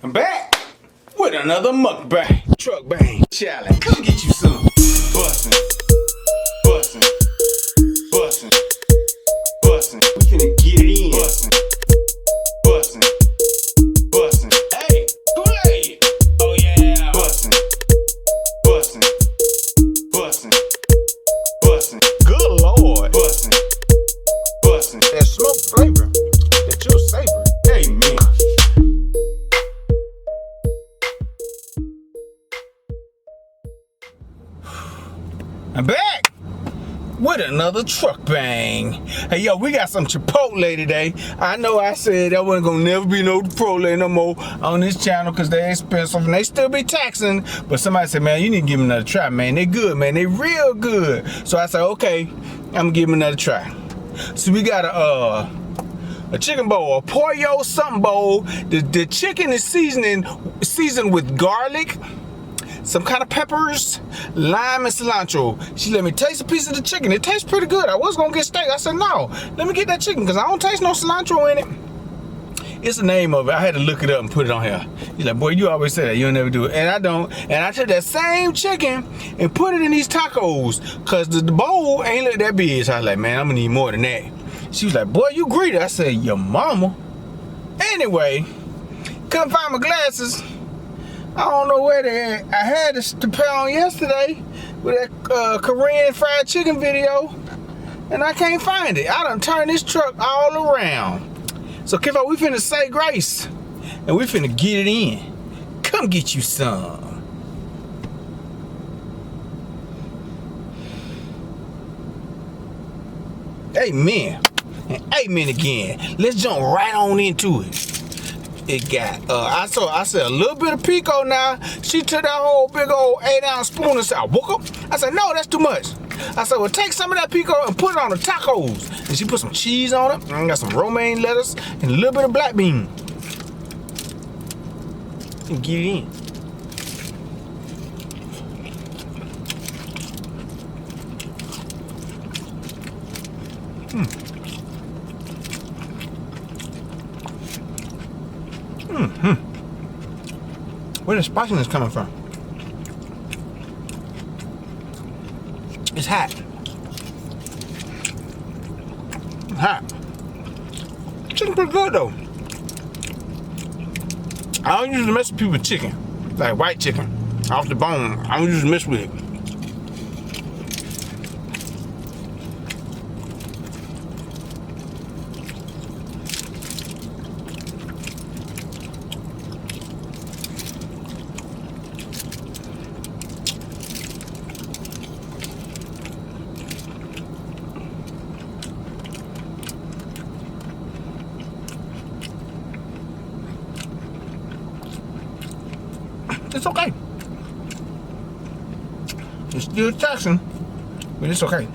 I'm back with another mukbang, truck bang challenge. Come get you some. Bussin', bussin', bussin', bussin'. We finna get it in. Bussin', bussin', bussin'. Hey, Kool-Aid. Oh yeah. Bussin', bussin', bussin', bussin'. Good Lord. Bussin', bussin'. That smoke flavor that you'll savor. Amen. I'm back with another truck bang. Hey, yo, we got some Chipotle today. I know I said there wasn't gonna never be no Chipotle no more on this channel because they're expensive and they still be taxing. But somebody said, man, you need to give them another try, man. They good, man. They real good. So I said, okay, I'm gonna give them another try. So we got a chicken bowl, a Pollo something bowl. The chicken is seasoned with garlic, some kind of peppers, lime, and cilantro. She let me taste a piece of the chicken. It tastes pretty good. I was gonna get steak. I said, no, let me get that chicken because I don't taste no cilantro in it. It's the name of it. I had to look it up and put it on here. He's like, boy, you always say that. You'll never do it. And I don't. And I took that same chicken and put it in these tacos because the bowl ain't look that big. So I was like, man, I'm gonna need more than that. She was like, boy, you greedy. I said, your mama. Anyway, couldn't find my glasses. I don't know where they at. I had this to put on yesterday with that Korean fried chicken video, and I can't find it. I done turned this truck all around. So, Kifo, we finna say grace, and we finna get it in. Come get you some. Amen. And amen again. Let's jump right on into it. It got, I said a little bit of pico now. She took that whole big old 8-ounce spoon and said, whoop up. I said, no, that's too much. I said, well, take some of that pico and put it on the tacos. And she put some cheese on it. And got some romaine lettuce and a little bit of black bean. And get it in. Where the spiciness coming from? It's hot. It's hot. Chicken pretty good though. I don't usually mess with people with chicken, like white chicken, off the bone. I don't usually mess with it. It's okay. It's still taxing, but it's okay.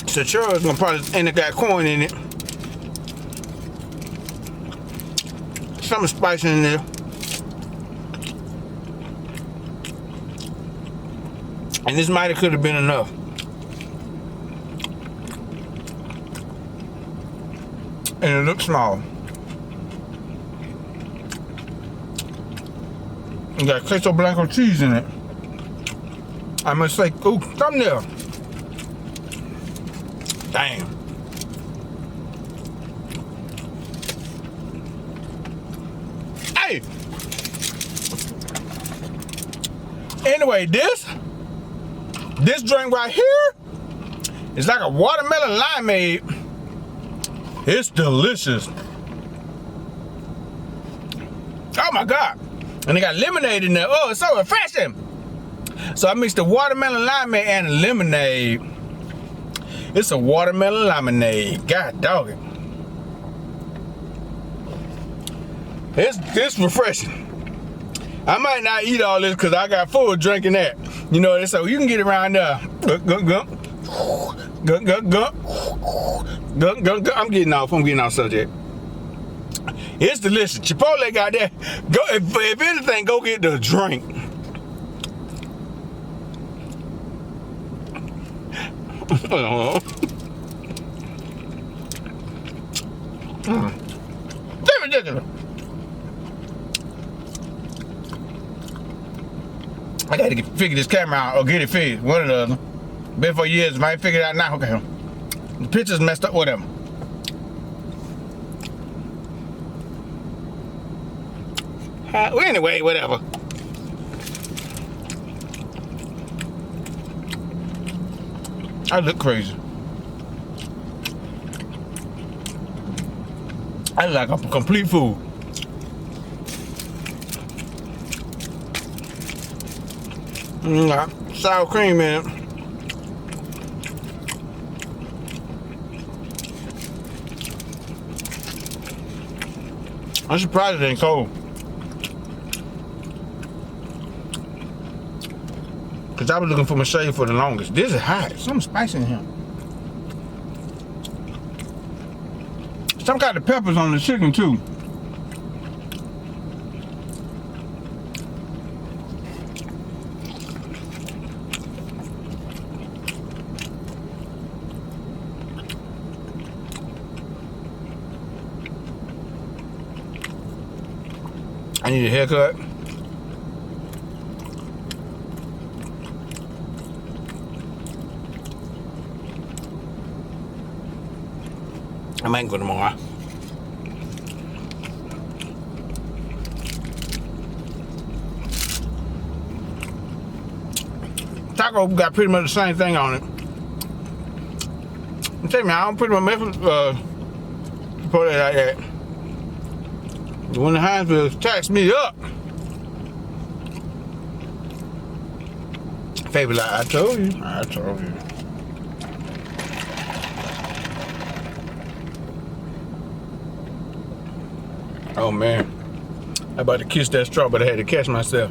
So sure is gonna probably end up got corn in it. Some spice in there. And this might have could have been enough. And it looks small. It got queso blanco cheese in it. I must say, ooh, thumbnail. Damn. Hey! Anyway, this drink right here is like a watermelon limeade. It's delicious. Oh my God. And they got lemonade in there. Oh, it's so refreshing. So I mixed the watermelon limeade and the lemonade. It's a watermelon lemonade. God dog it. It's refreshing. I might not eat all this because I got full drinking that. You know, so you can get around there. I'm getting off subject. It's delicious. Chipotle got that. Go if anything, go get the drink. That's ridiculous. I gotta figure this camera out or get it fixed. One or the other. Been for years, might figure it out now. Okay. The picture's messed up, whatever. Well, anyway, whatever. I look crazy. I look like a complete fool. Sour cream in it. I'm surprised it ain't cold. Cause I was looking for my shade for the longest. This is hot. Something spicy in here. Some kind of peppers on the chicken too. I need a haircut. I might go tomorrow. Taco got pretty much the same thing on it. I'm telling you, I don't pretty much mess with put it like that. When the Hinesville tax me up. Favorite, like I told you. I told you. Oh man, I about to kiss that straw, but I had to catch myself.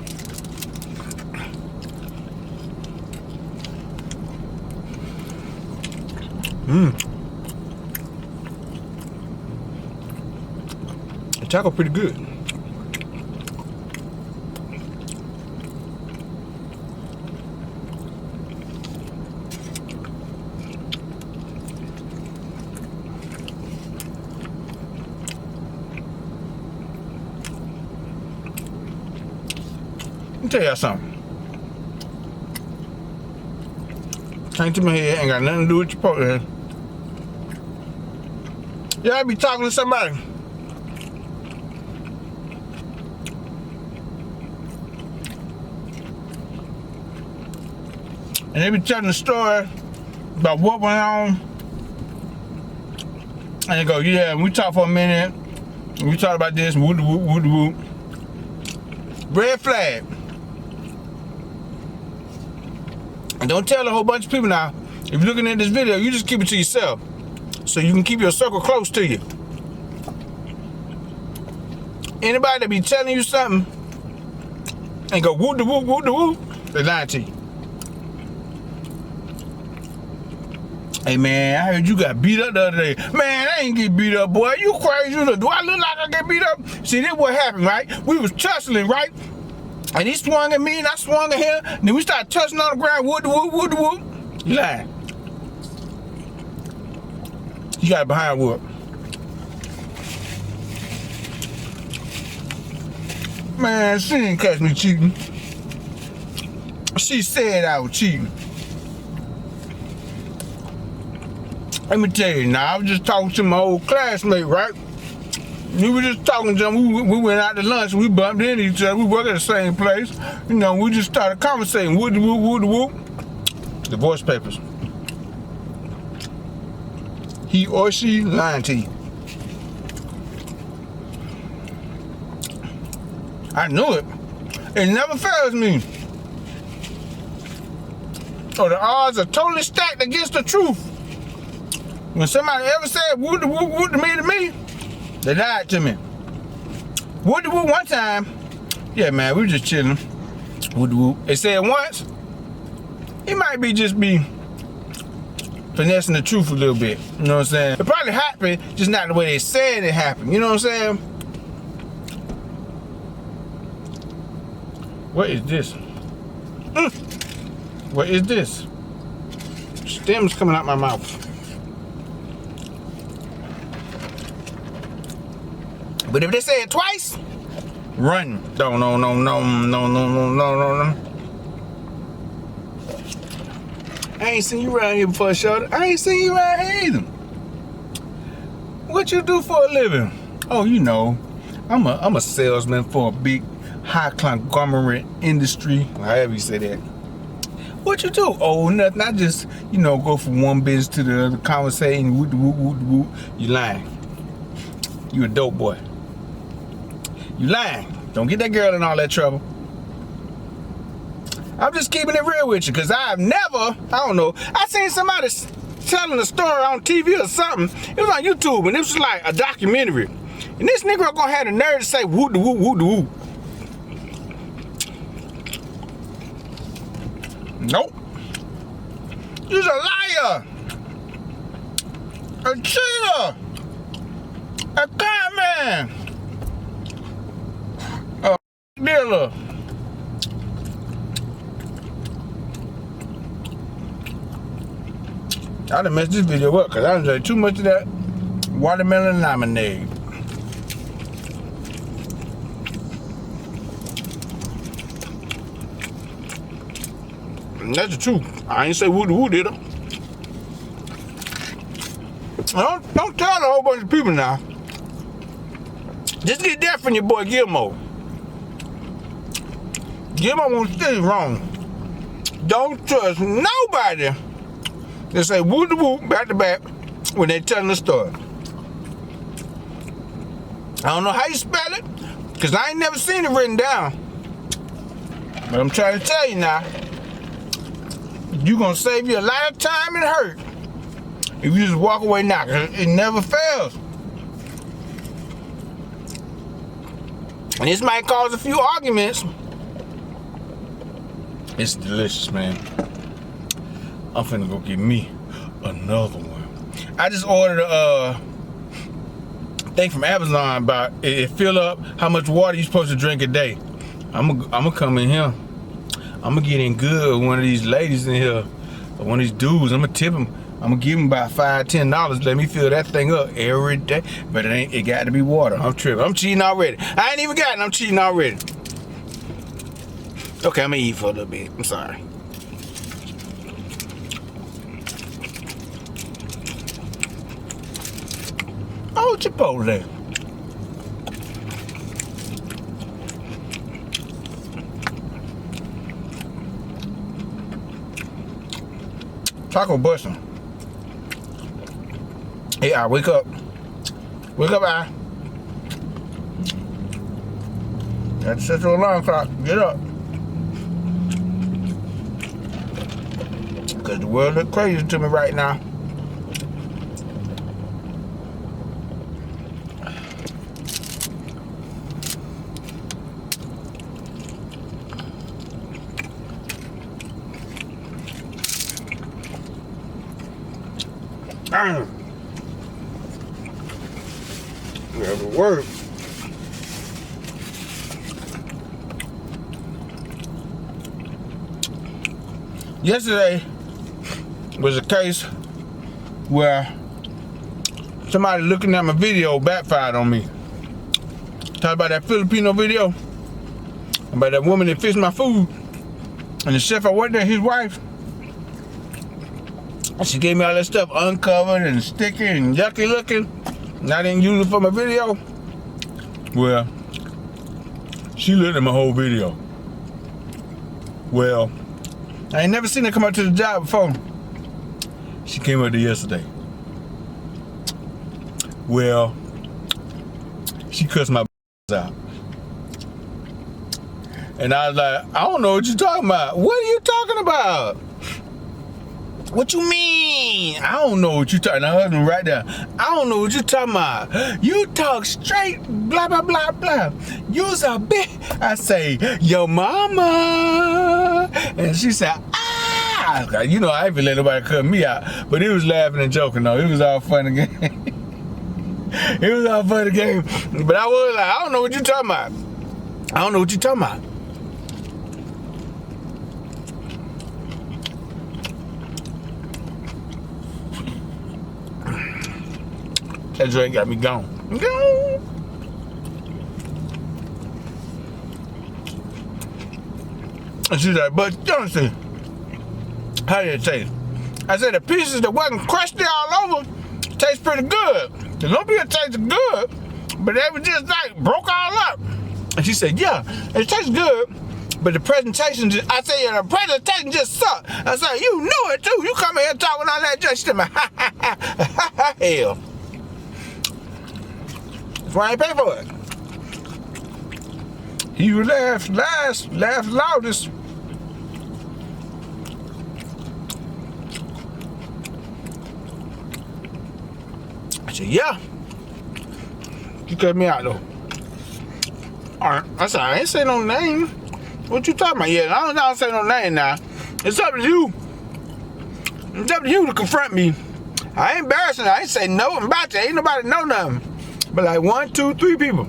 The taco pretty good. Let me tell y'all something. Came to my head, ain't got nothing to do with Chipotle. Y'all be talking to somebody. And they be telling the story about what went on. And they go, yeah, we talked for a minute. We talked about this, whoop de whoop, whoop de whoop. Red flag. And don't tell a whole bunch of people now. If you're looking at this video, you just keep it to yourself. So you can keep your circle close to you. Anybody that be telling you something and go whoop de whoop, they lying to you. Hey man, I heard you got beat up the other day. Man, I ain't get beat up, boy. You crazy? Do I look like I get beat up? See, this what happened, right? We was tussling, right? And he swung at me and I swung at him. And then we started tussling on the ground. Whoop de whoop, whoop de whoop. You lying. You got it behind whoop. Man, she didn't catch me cheating. She said I was cheating. Let me tell you now, I was just talking to my old classmate, right? We were just talking to them. We went out to lunch. We bumped into each other. We work at the same place. You know, we just started conversating. Whoop de whoop, whoop de whoop. Divorce papers. He or she lying to you. I knew it. It never fails me. So the odds are totally stacked against the truth. When somebody ever said whoop de whoop, whoop to me, they lied to me. Whoop de whoop one time. Yeah, man, we were just chilling. Whoop de whoop. They said once. It might be just be finessing the truth a little bit. You know what I'm saying? It probably happened, just not the way they said it happened. You know what I'm saying? What is this? What is this? Stems coming out my mouth. But if they say it twice, run. No. I ain't seen you around here before, shorty. I ain't seen you around here either. What you do for a living? Oh, you know, I'm a salesman for a big high conglomerate industry, however you say that. What you do? Oh, nothing. I just, go from one business to the other, conversating, whoop. You lying. You a dope boy. You lying. Don't get that girl in all that trouble. I'm just keeping it real with you, because I've never, I don't know, I seen somebody telling a story on TV or something. It was on YouTube, and it was like a documentary. And this nigga gonna have the nerve to say whoop. Nope. You're a liar. A cheater. A con man. A dealer. I done messed this video up because I done drank too much of that watermelon lemonade. And that's the truth. I ain't say woo did I? Don't tell a whole bunch of people now. Just get that from your boy Gilmo. Gilmo won't stay wrong. Don't trust nobody. They say woo back to back when they telling the story. I don't know how you spell it, because I ain't never seen it written down. But I'm trying to tell you now, you're going to save you a lot of time and hurt if you just walk away now, because it never fails. And this might cause a few arguments. It's delicious, man. I'm finna go get me another one. I just ordered a thing from Amazon about it fill up how much water you supposed to drink a day. I'm gonna come in here. I'm gonna get in good with one of these ladies in here, or one of these dudes. I'm gonna tip them. I'm gonna give them about $5-10. Let me fill that thing up every day. But it got to be water. I'm tripping. I'm cheating already. I ain't even got it. I'm cheating already. Okay, I'm gonna eat for a little bit. I'm sorry. Oh, Chipotle. Taco busting. Hey, I wake up. Wake up, I. Got to set your alarm clock. Get up. Because the world look crazy to me right now. Never work. Yesterday was a case where somebody looking at my video backfired on me. Talk about that Filipino video about that woman that fixed my food, and the chef I worked there, his wife. She gave me all that stuff uncovered and sticky and yucky looking, and I didn't use it for my video. Well, she looked at my whole video. Well, I ain't never seen her come up to the job before. She came up there yesterday. Well, she cussed my out. And I was like, I don't know what you're talking about. What are you talking about? What you mean? I don't know what you talking about. My husband right there. I don't know what you talking about. You talk straight, blah, blah, blah, blah. You's a bitch. I say, yo mama. And she said, ah. I ain't even let nobody cut me out. But he was laughing and joking though. It was all fun again. It was all fun again. But I was like, I don't know what you talking about. I don't know what you talking about. That drink got me gone. And she's like, but you don't see. How did it taste? I said, the pieces that wasn't crusty all over taste pretty good. The lumpia tasted good, but they were just like broke all up. And she said, yeah, it tastes good, but the presentation just, I said, yeah, the presentation just sucked. I said, you know it too. You come in here talking all that junk. She said, hell. That's why I ain't pay for it. He who laughs loudest. I said, yeah. You cut me out though. Alright, I said, I ain't say no name. What you talking about? Yeah, I don't say no name now. It's up to you. It's up to you to confront me. I ain't embarrassing. I ain't say no about you. Ain't nobody know nothing. But like 1, 2, 3 people.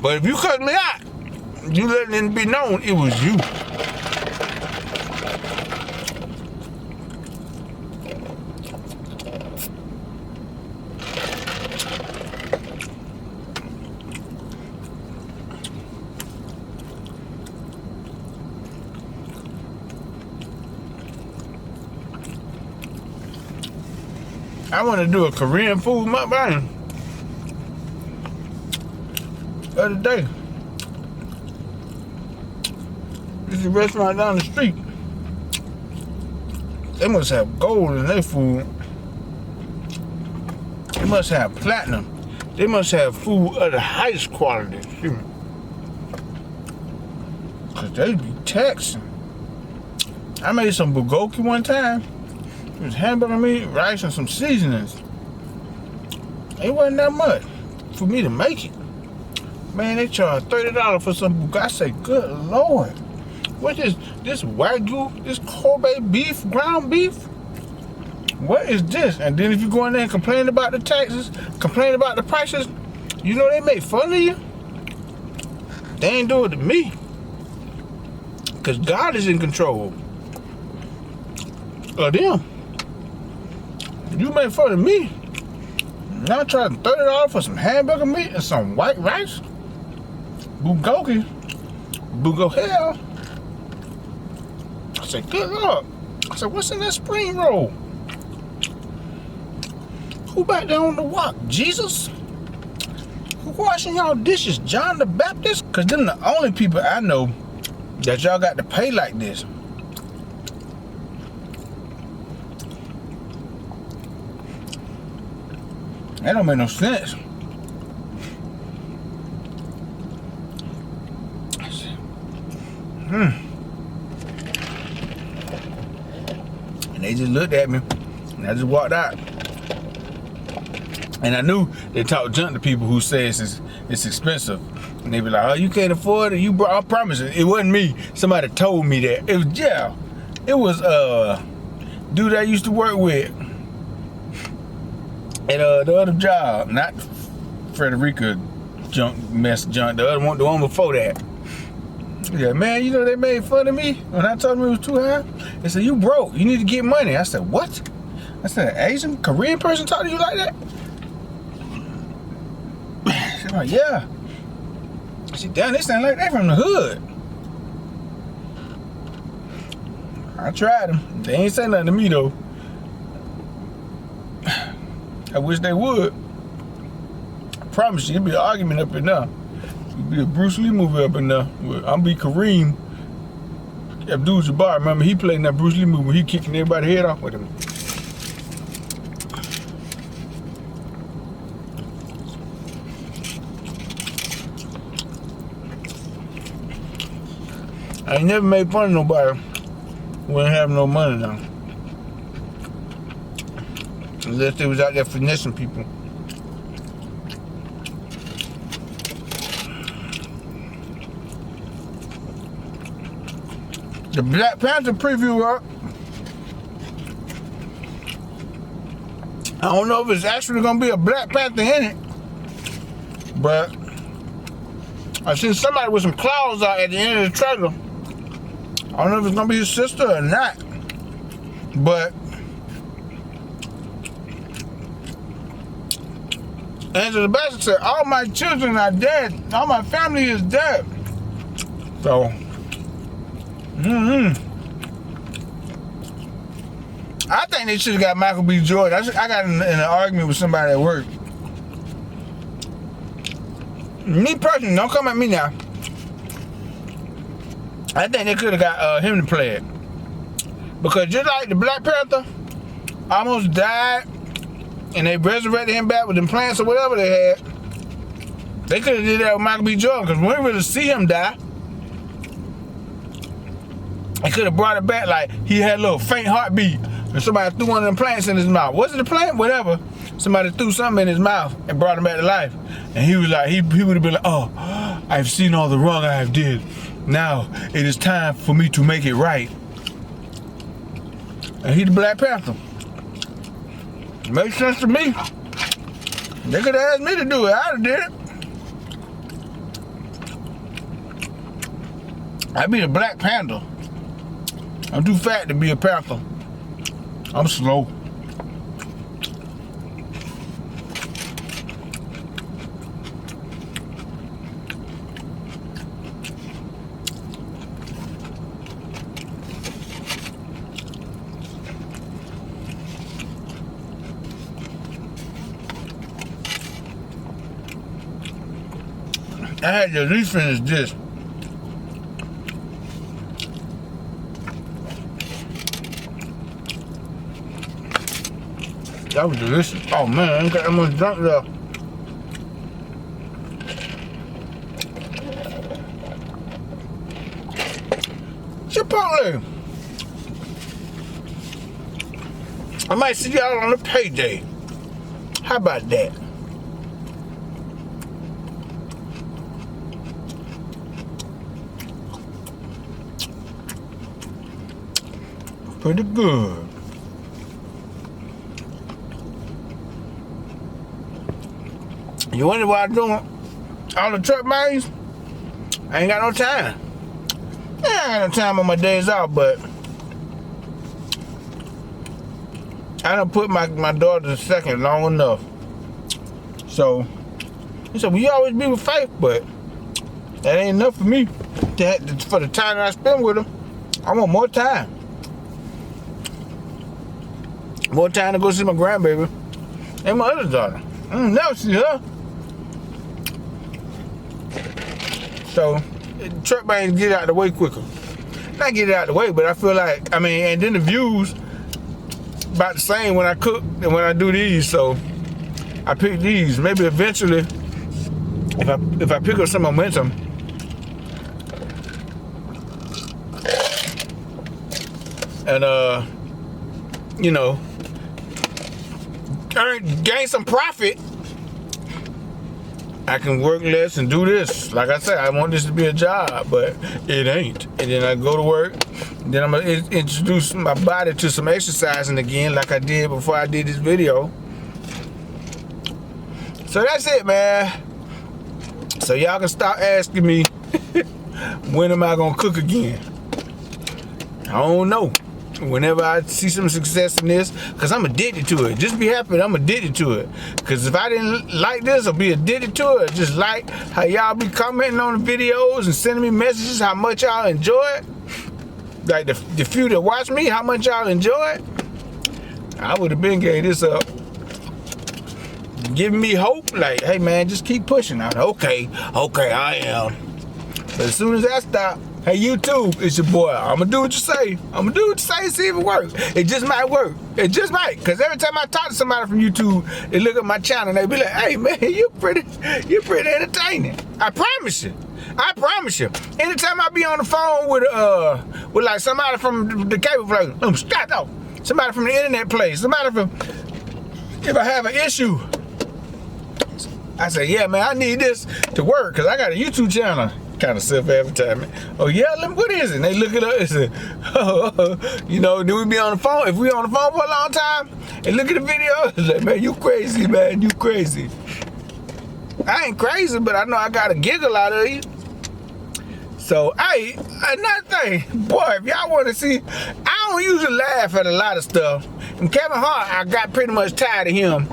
But if you cut me out, you letting it be known it was you. I want to do a Korean food mukbang. The other day, this is a restaurant down the street. They must have gold in their food. They must have platinum. They must have food of the highest quality. Cause they be taxing. I made some bulgogi one time. It was hamburger meat, rice, and some seasonings. It wasn't that much for me to make it. Man, they charge $30 for some bulgogi. I say, good Lord. What is this Wagyu, this Kobe beef, ground beef? What is this? And then if you go in there and complain about the taxes, complain about the prices, you know they make fun of you? They ain't do it to me. Because God is in control of them. You make fun of me. Now charging $30 for some hamburger meat and some white rice? Bulgogi. Hell. I said, good Lord. I said, what's in that spring roll? Who back there on the walk? Jesus? Who washing y'all dishes? John the Baptist? Because them the only people I know that y'all got to pay like this. That don't make no sense. And they just looked at me, and I just walked out. And I knew they talk junk to people who say it's expensive. And they be like, oh, you can't afford it. I promise you, it wasn't me. Somebody told me that. It was, yeah. It was dude I used to work with at the other job, not Frederica junk, the other one, the one before that. Yeah, man, you know they made fun of me when I told them it was too high. They said, you broke, you need to get money. I said, what? I said, an Asian, Korean person talk to you like that? She's like, yeah. I said, damn, they sound like they from the hood. I tried them. They ain't say nothing to me though. I wish they would. I promise you, it'd be an argument up in there. It'd be a Bruce Lee movie up in there. I'm be Kareem Abdul-Jabbar. Remember, he played in that Bruce Lee movie where he kicking everybody's head off with him. I ain't never made fun of nobody who ain't have no money now. Unless they was out there finessing people. The Black Panther preview up. I don't know if it's actually gonna be a Black Panther in it, but I seen somebody with some claws out at the end of the trailer. I don't know if it's gonna be his sister or not, but Angela Bassett said, all my children are dead. All my family is dead. So, I think they should have got Michael B. Jordan. I got in an argument with somebody at work. Me personally, don't come at me now. I think they could have got him to play it. Because just like the Black Panther almost died and they resurrected him back with implants or whatever they had, they could have did that with Michael B. Jordan, because we didn't really see him die. They could have brought it back like he had a little faint heartbeat and somebody threw one of them plants in his mouth. Was it a plant? Whatever. Somebody threw something in his mouth and brought him back to life. And he was like, he would have been like, oh, I've seen all the wrong I have did. Now it is time for me to make it right. And he the Black Panther. Makes sense to me. They could have asked me to do it. I'd have did it. I'd be the Black Panther. I'm too fat to be a panther. I'm slow. I had to at least finish this. That was delicious. Oh man, I ain't got that much drunk left. Chipotle. I might see y'all on a payday. How about that? Pretty good. You wonder why I'm doing all the truck miles? I ain't got no time. I ain't got no time on my days off, but I done put my daughter second long enough. So he said, well, you always be with Faith, but that ain't enough for me. For the time that I spend with her, I want more time. More time to go see my grandbaby and my other daughter. I never see her. So, truck bangs get out the way quicker. Not get it out the way, but I feel like, I mean, and then the views about the same when I cook and when I do these. So, I pick these. Maybe eventually, if I pick up some momentum, and you know, gain some profit, I can work less and do this. Like I said, I want this to be a job, but it ain't. And then I go to work, and then I'm gonna introduce my body to some exercising again, like I did before I did this video. So that's it, man. So y'all can stop asking me, when am I gonna cook again? I don't know. Whenever I see some success in this, because I'm addicted to it. Just be happy that I'm addicted to it. Because if I didn't like this or be addicted to it, just like how y'all be commenting on the videos and sending me messages how much y'all enjoy it, like the few that watch me, how much y'all enjoy it, I would have been gave this up. Giving me hope, like, hey man, just keep pushing. Okay, I am. But as soon as I stop, hey YouTube, it's your boy. I'ma do what you say. I'ma do what you say and see if it works. It just might work. It just might. Cause every time I talk to somebody from YouTube, they look at my channel and they be like, hey man, you pretty entertaining. I promise you. I promise you. Anytime I be on the phone with like somebody from the cable place, stop though. Somebody from the internet place, somebody from, if I have an issue, I say, yeah man, I need this to work because I got a YouTube channel. Kind of self-advertisement. Oh yeah, what is it? And they look it up and say, you know, do we be on the phone? If we on the phone for a long time and look at the video, it's like, man, you crazy, man, you crazy. I ain't crazy, but I know I got a giggle out of you. So, hey, another thing, boy, if y'all want to see, I don't usually laugh at a lot of stuff. And Kevin Hart, I got pretty much tired of him.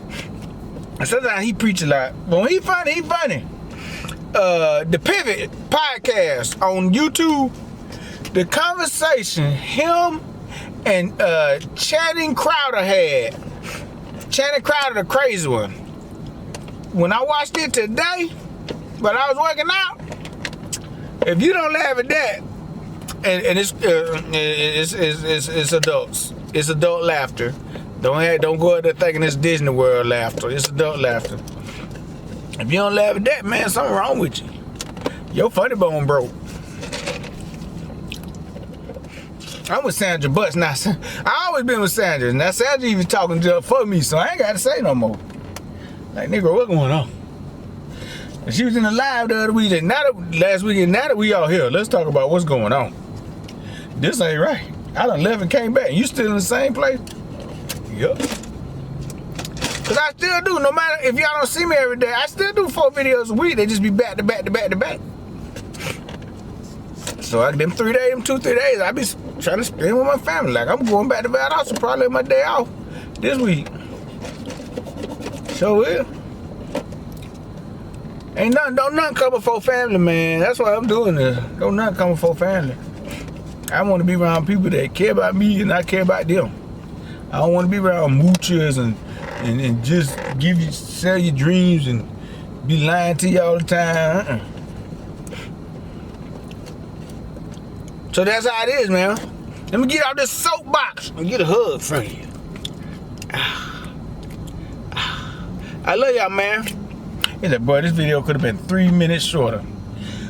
And sometimes he preach a lot. But when he funny, he funny. The Pivot podcast on YouTube, the conversation him and Channing Crowder had. Channing Crowder, the crazy one. When I watched it today, but I was working out, if you don't laugh at that, and it's adults, it's adult laughter. Don't go out there thinking it's Disney World laughter. It's adult laughter. If you don't laugh at that, man, something wrong with you. Your funny bone broke. I'm with Sandra Butts now. I always been with Sandra. Now Sandra even talking to her for me, so I ain't got to say no more. Like, nigga, what going on? And she was in the live the other weekend. Last weekend, now that we all here, let's talk about what's going on. This ain't right. I done left and came back. You still in the same place? Yup. Cause I still do, no matter if y'all don't see me every day, I still do 4 videos a week. They just be back to back to back to back. So them 3 days, them 2-3 days, I be trying to spend with my family. Like, I'm going back to Valdosta, probably my day off this week. So well, don't nothing come before family, man. That's why I'm doing this. Don't nothing come before family. I want to be around people that care about me and I care about them. I don't want to be around moochers and just sell your dreams and be lying to you all the time. So that's how it is, man. Let me get out this soapbox and get a hug from you. I love y'all, man. He said, boy, this video could have been 3 minutes shorter.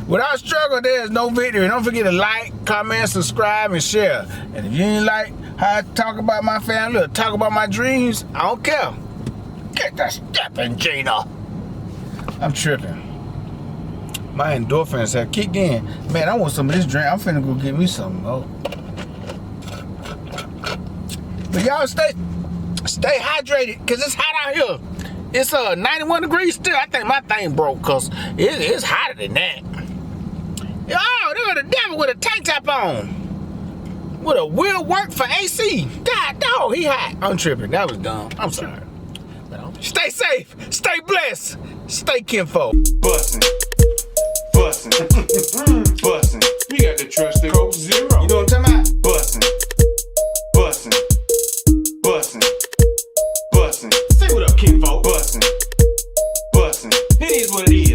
Without struggle, there's no victory. Don't forget to like, comment, subscribe, and share. And if you ain't like how I talk about my family or talk about my dreams, I don't care. Get that stepping, Gina. I'm tripping. My endorphins have kicked in. Man, I want some of this drink. I'm finna go get me some. Oh. But y'all stay hydrated, because it's hot out here. It's 91 degrees still. I think my thing broke, because it's hotter than that. Oh, there was the devil with a tank top on. With a wheel work for AC. God, dog, he hot. I'm tripping. That was dumb. I'm sorry. Stay safe. Stay blessed. Stay kinfolk. Bussin'. Bussin'. Bussin'. You got the trusted Coke Zero. You know what I'm talking about? Bussin'. Bussin'. Bussin'. Bussin'. Say what up, kinfolk. Bussin'. Bussin'. It is what it is.